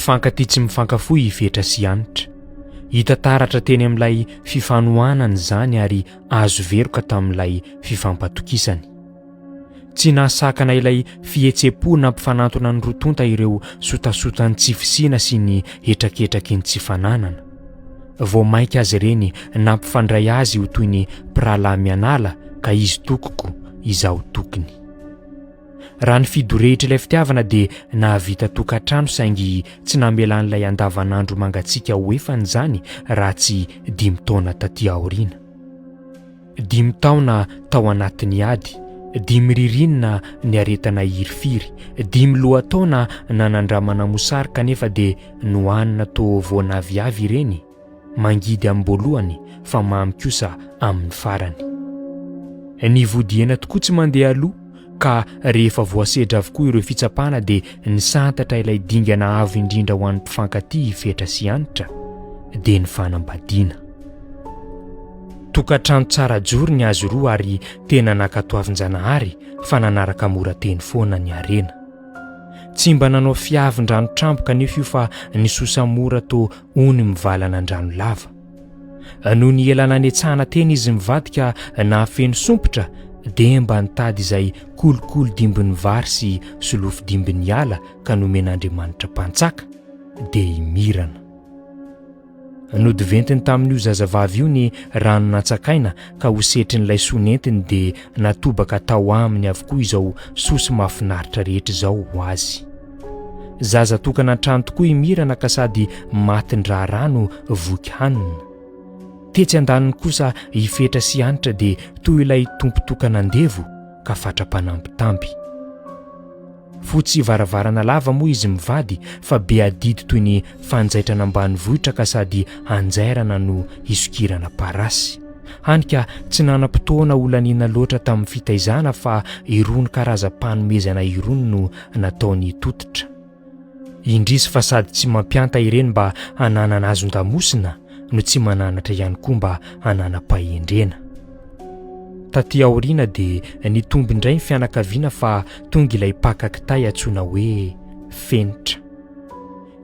mpifankaty tsy mifankafoy fetra sy anitra. Hita taratra teny amin'ilay fifanohanany zany ary azo veroka tamin'ilay fifampatokisany. Tsy nahasakana ilay fihetsepo na mpifanantona ny rotonta ireo sotasotany tsy fisina sy ny hetraketraky ny tsy fananana. Vao mainka azy ireny nampifandray azy ho toy ny mpirahalahy mianala ka izy tokoko izaho tokony. Raha ny fidorehitra ilay fitiavana dia nahavita tokantrano saingy tsy namelan'ilay andavanandro mangatsiaka ho efany izany raha tsy 5 taona taty aoriana. 5 taona tao anatin'ny ady, 5 ririnina ny aretana hirifiry, 5 lohataona nanandramana mosary kanefa dia nohanina tao voanaviavy ireny, mangidy amin'ny voalohany fa mamy kosa amin'ny farany. Ny vodiana tokoa tsy mandeha aloha ka rehefa voasedra avokoa ireo fitsapana dia nisantatra ilay dingana avo indrindra ho an'ny mpifankaty fetra sy anitra dia ny fanambadiana. Tokantrano tsara joro ny azo roa ary tena nakatoavin-janahary fa nanaraka mora teny foana ny arena. Tsy mba nanao fiavin-drano trampo kanefa io fa nisosa mora to ony mivalana andrano lava. Noho ny ela nanetsahana teny izy mivadika nahafeno sompotra dia mba nitady izay kolokolo dimbin'ny vary sy solofo dimbin'ny ala ka nomen'Andriamanitra mpantsaka dia imirana. Nodiventiny tamin'io zazavavy io ny rano natsakaina ka ho setrin'ilay sonentiny dia natobaka tao aminy avokoa izao sosy mahafinaritra rehetra izao ho azy. Zaza tokana an-trano tokoa imirana ka sady matindra rano voky hanina. Tetsy andaniny kosa hifetra sy anitra dia toy ilay tompo-tokana andevo ka fatra-panampitamby. Fotsy varavarana lava moa izy mivady fa be adidy toy ny fanjaitra ambanivohitra ka sady anjairana no hisokirana parasy. Hany ka tsy nanam-potoana olaniana loatra tamin'ny fitaizana fa irony karazam-panomezana irony no nataony totitra. Indrisy fa sady tsy mampianta ireny mba hananana azon-damosina no tsy mananatra ihany koa mba hananam-pahendrena. Taty aoriana dia nitomby indray ny fianakaviana fa tonga ilay pakakitay antsoina hoe fenitra.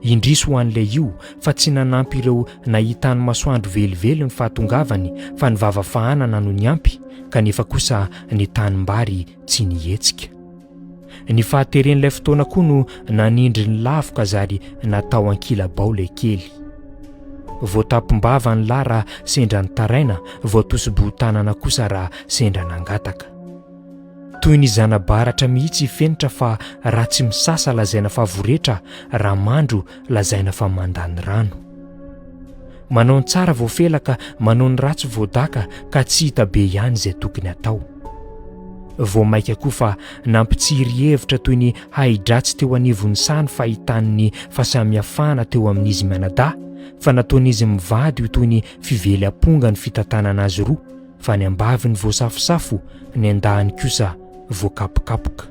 Indrisy ho an'ilay io fa tsy nanampy ireo nahitany masoandro velively ny fahatongavany fa ny vavafahanana no niampy kanefa kosa ny tanimbary tsy nihetsika. Ny fahateren'ilay fotoana koa no nanindry ny lavoka zary natao ankilabao ilay kely. Voatampom-bava ny lahy raha sendra nitaraina, voatosom-botanana kosa raha sendra nangataka. Toy ny zanabaratra mihitsy fenitra fa raha tsy misasa lazaina fa voretra, raha mandro lazaina fa mandany rano. Manao ny tsara voafelaka, manao ny ratsy voadaka ka tsy hita be ihany izay tokony atao. Vao maika koa fa nampitsiry hevitra toy ny haidratsy teo anivon'ny sany fahitan'ny fahasamihafana teo amin'izy mianadahy, fa nataon'izy mivady ho toy ny fively amponga ny fitantanana azy roa, fa ny ambavy ny voasafosafo, ny andahany kosa voakapokapoka.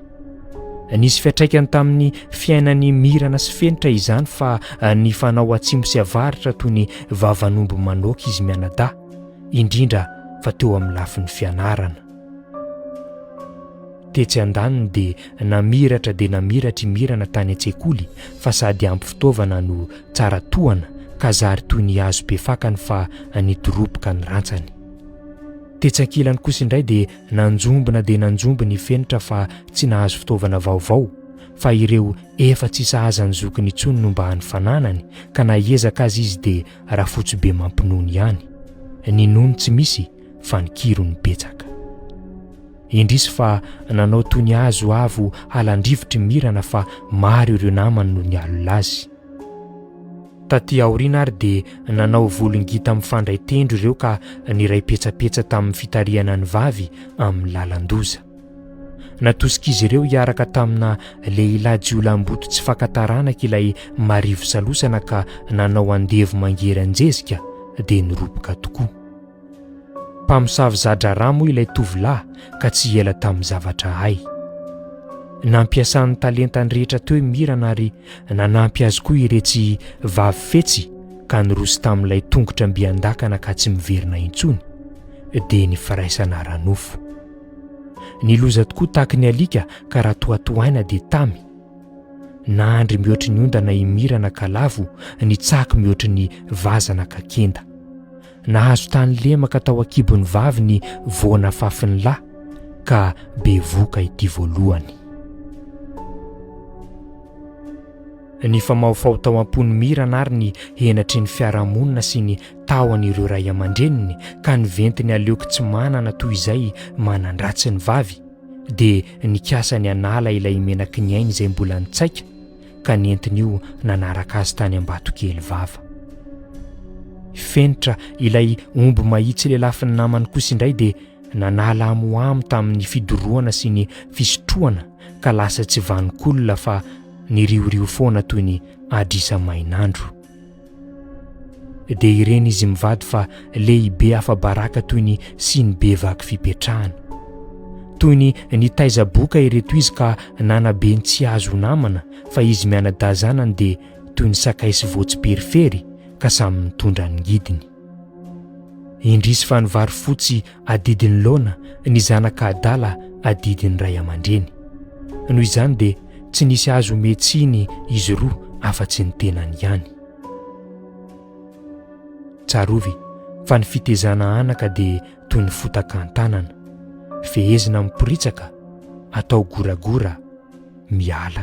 Nisy fiatraikany tamin'ny fiainany mirana sy fenitra izany fa ny fanao atsimo sy avaritra toy ny vavan'omby manoaka izy mianadahy, indrindra fa teo amin'ny lafin'ny fianarana. Tetsy andaniny dia namiratra imirana tany an-tsekoly fa sady ampy fitaovana no tsara tohana ka zary toy ny hazo be fakany fa nidoroboka ny rantsany. Tetsy ankilany kosa indray dia nanjomby ny fenitra fa tsy nahazo fitaovana vaovao fa ireo efa tsy sahazany zokiny intsony no mba hanifananany ka nahiezaka azy izy dia raha fotsy be mampinono ihany. Ny nono tsy misy fa ny kiro ny betsaka. Indrisy fa nanao toy ny hazo avo halandrivotry mirana fa maro ireo namany no nialina azy. Taty aoriana ary dia nanao volongita mifandray tendro ireo ka niray petsapetsa tamin'ny fitariana ny vavy amin'ny lalan-doza. Natosika izy ireo hiaraka tamina lehilahy jiolam-boto tsy fakataranaky ilay marivo salosana ka nanao andevo mangery anjezika dia niroboka tokoa. Mpamosavy zadra rà moa ilay tovolahy ka tsy ela tamin'ny zavatra hay. Nampiasany talentany rehetra teo mirana ary nanampy azy koa iretsy vavy fetsy ka nirosy tamin'ilay tongotra mbiandakana ka tsy miverina intsony dia ny firaisana ranofo. Niloza tokoa taky ny alika ka raha toatoaina dia tamy. nandry mihoatry ny ondana imirana kalavo, ny tsaky mihoatry ny vazana kakenda. Nahazo tany lemaka tao akibony vavy ny voana fafiny lahy, ka bevoka ity voalohany. Ny famahofao tao ampony mirana ary ny henatry ny fiarahamonina sy ny taon'ireo ray aman-dreniny ka niventiny aleoko tsy manana toy izay manandratsy ny vavy, dia nikasany anala ilay menaky ny ainy izay mbola nitsaika, ka nentiny io nanaraka azy tany Ambatokely vava. Fenitra ilay omby mahitsy ilay lafiny namany kosa indray dia nanala amoamo tamin'ny fidorohana sy ny fisotroana, ka lasa tsy vanon-kolona fa niriorio foana toy ny adrisa mainandro. Dia ireny izy mivady fa lehibe afa-baraka toy ny siny be vaky fipetrahana. Toy ny nitaiza-boka ireto izy ka nanabeny tsy azo namana, fa izy mianadazanany dia toy ny sakay sy voatsi-perifery ka samy mitondra ny ngidiny. Indrisy fa ny vary fotsy adidiny laona, ny zanaka adala adidiny ray aman-dreny. Noho izany dia tsy nisy azo metsiny izy roa afa-tsy ny tenany ihany. Tsarovy fa ny fitezana anaka dia toy ny fotakan-tanana, fehezina miporitsaka, atao goragora, miala.